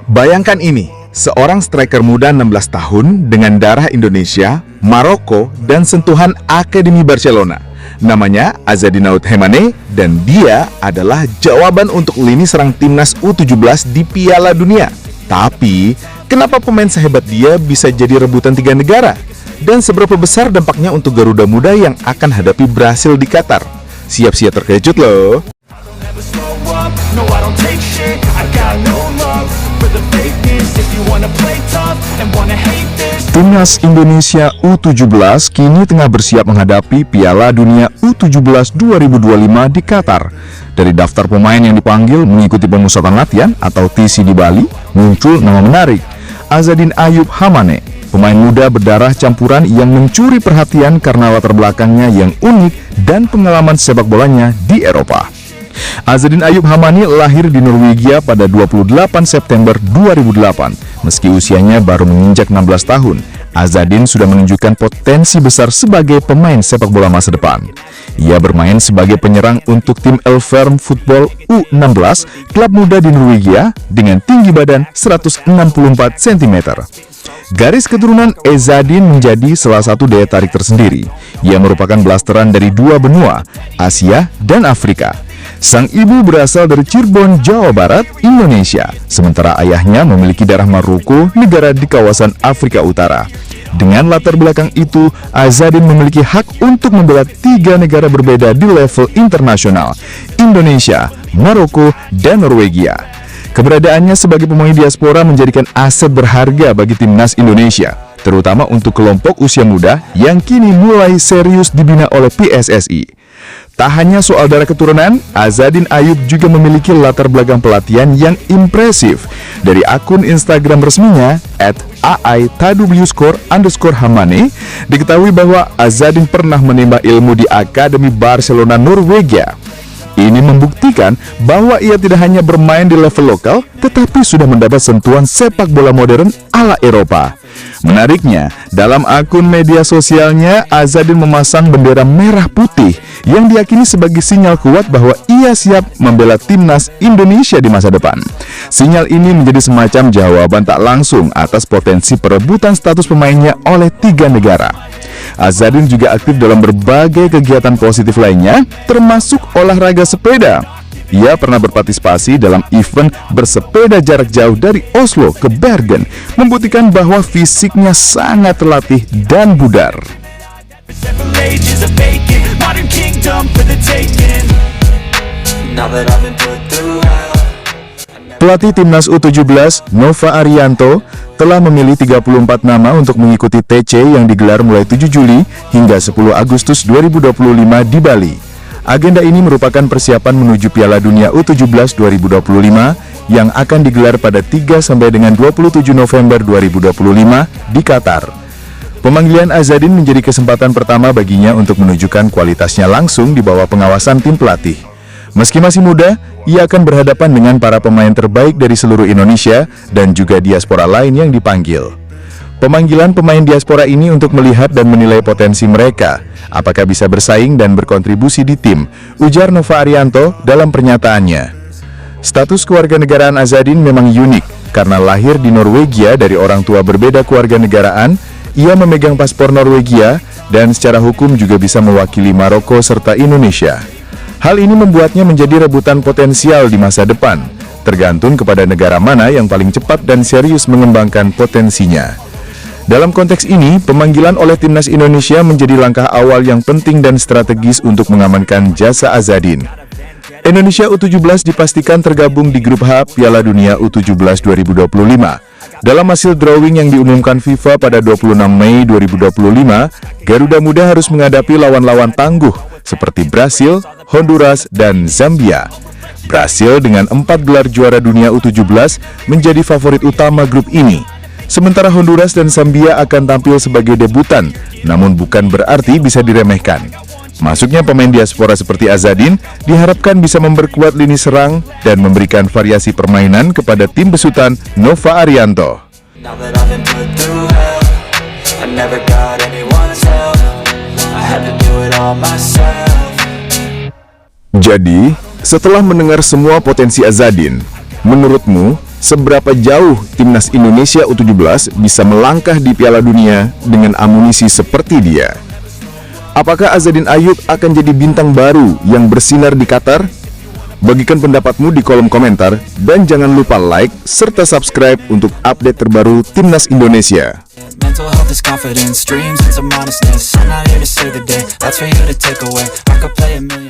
Bayangkan ini, seorang striker muda 16 tahun dengan darah Indonesia, Maroko, dan sentuhan Akademi Barcelona. Namanya Azzedine Ayoub Hamane dan dia adalah jawaban untuk lini serang timnas U17 di Piala Dunia. Tapi, kenapa pemain sehebat dia bisa jadi rebutan 3 negara? Dan seberapa besar dampaknya untuk Garuda Muda yang akan hadapi Brasil di Qatar? Siap-siap terkejut loh! Timnas Indonesia U17 kini tengah bersiap menghadapi Piala Dunia U17 2025 di Qatar. Dari daftar pemain yang dipanggil mengikuti pemusatan latihan atau TC di Bali, muncul nama menarik, Azzedine Ayoub Hamane, pemain muda berdarah campuran yang mencuri perhatian karena latar belakangnya yang unik dan pengalaman sepak bolanya di Eropa. Azzedine Ayoub Hamane lahir di Norwegia pada 28 September 2008. Meski usianya baru menginjak 16 tahun, Azzedine sudah menunjukkan potensi besar sebagai pemain sepak bola masa depan. Ia bermain sebagai penyerang untuk tim Elverum Football U16, klub muda di Norwegia dengan tinggi badan 164 cm. Garis keturunan Azzedine menjadi salah satu daya tarik tersendiri. Ia merupakan blasteran dari dua benua, Asia dan Afrika. Sang ibu berasal dari Cirebon, Jawa Barat, Indonesia, sementara ayahnya memiliki darah Maroko, negara di kawasan Afrika Utara. Dengan latar belakang itu, Azzedine memiliki hak untuk membela 3 negara berbeda di level internasional, Indonesia, Maroko, dan Norwegia. Keberadaannya sebagai pemain diaspora menjadikan aset berharga bagi timnas Indonesia, terutama untuk kelompok usia muda yang kini mulai serius dibina oleh PSSI. Tak hanya soal darah keturunan, Azzedine Ayoub juga memiliki latar belakang pelatihan yang impresif. Dari akun Instagram resminya @ai_hamane diketahui bahwa Azzedine pernah menimba ilmu di Akademi Barcelona Norwegia. Ini membuktikan bahwa ia tidak hanya bermain di level lokal, tetapi sudah mendapat sentuhan sepak bola modern ala Eropa. Menariknya, dalam akun media sosialnya, Azzedine memasang bendera merah putih yang diyakini sebagai sinyal kuat bahwa ia siap membela timnas Indonesia di masa depan. Sinyal ini menjadi semacam jawaban tak langsung atas potensi perebutan status pemainnya oleh 3 negara. Azzedine juga aktif dalam berbagai kegiatan positif lainnya, termasuk olahraga sepeda. Ia pernah berpartisipasi dalam event bersepeda jarak jauh dari Oslo ke Bergen, membuktikan bahwa fisiknya sangat terlatih dan bugar. Pelatih timnas U17, Nova Arianto, telah memilih 34 nama untuk mengikuti TC yang digelar mulai 7 Juli hingga 10 Agustus 2025 di Bali. Agenda ini merupakan persiapan menuju Piala Dunia U17 2025 yang akan digelar pada 3 sampai dengan 27 November 2025 di Qatar. Pemanggilan Azzedine menjadi kesempatan pertama baginya untuk menunjukkan kualitasnya langsung di bawah pengawasan tim pelatih. Meski masih muda, ia akan berhadapan dengan para pemain terbaik dari seluruh Indonesia dan juga diaspora lain yang dipanggil. Pemanggilan pemain diaspora ini untuk melihat dan menilai potensi mereka, apakah bisa bersaing dan berkontribusi di tim, ujar Nova Arianto dalam pernyataannya. Status kewarganegaraan Azzedine memang unik, karena lahir di Norwegia dari orang tua berbeda kewarganegaraan, ia memegang paspor Norwegia, dan secara hukum juga bisa mewakili Maroko serta Indonesia. Hal ini membuatnya menjadi rebutan potensial di masa depan, tergantung kepada negara mana yang paling cepat dan serius mengembangkan potensinya. Dalam konteks ini, pemanggilan oleh timnas Indonesia menjadi langkah awal yang penting dan strategis untuk mengamankan jasa Azzedine. Indonesia U17 dipastikan tergabung di grup H Piala Dunia U17 2025. Dalam hasil drawing yang diumumkan FIFA pada 26 Mei 2025, Garuda Muda harus menghadapi lawan-lawan tangguh seperti Brasil, Honduras, dan Zambia. Brasil dengan 4 gelar juara dunia U17 menjadi favorit utama grup ini. Sementara Honduras dan Zambia akan tampil sebagai debutan, namun bukan berarti bisa diremehkan. Masuknya pemain diaspora seperti Azzedine diharapkan bisa memperkuat lini serang dan memberikan variasi permainan kepada tim besutan Nova Arianto. Jadi, setelah mendengar semua potensi Azzedine, menurutmu seberapa jauh timnas Indonesia U17 bisa melangkah di Piala Dunia dengan amunisi seperti dia? Apakah Azadin Ayyub akan jadi bintang baru yang bersinar di Qatar? Bagikan pendapatmu di kolom komentar dan jangan lupa like serta subscribe untuk update terbaru Timnas Indonesia. Mental health is confidence, dreams and some honestness. I'm not here to save the day, that's for you to take away. I could play a million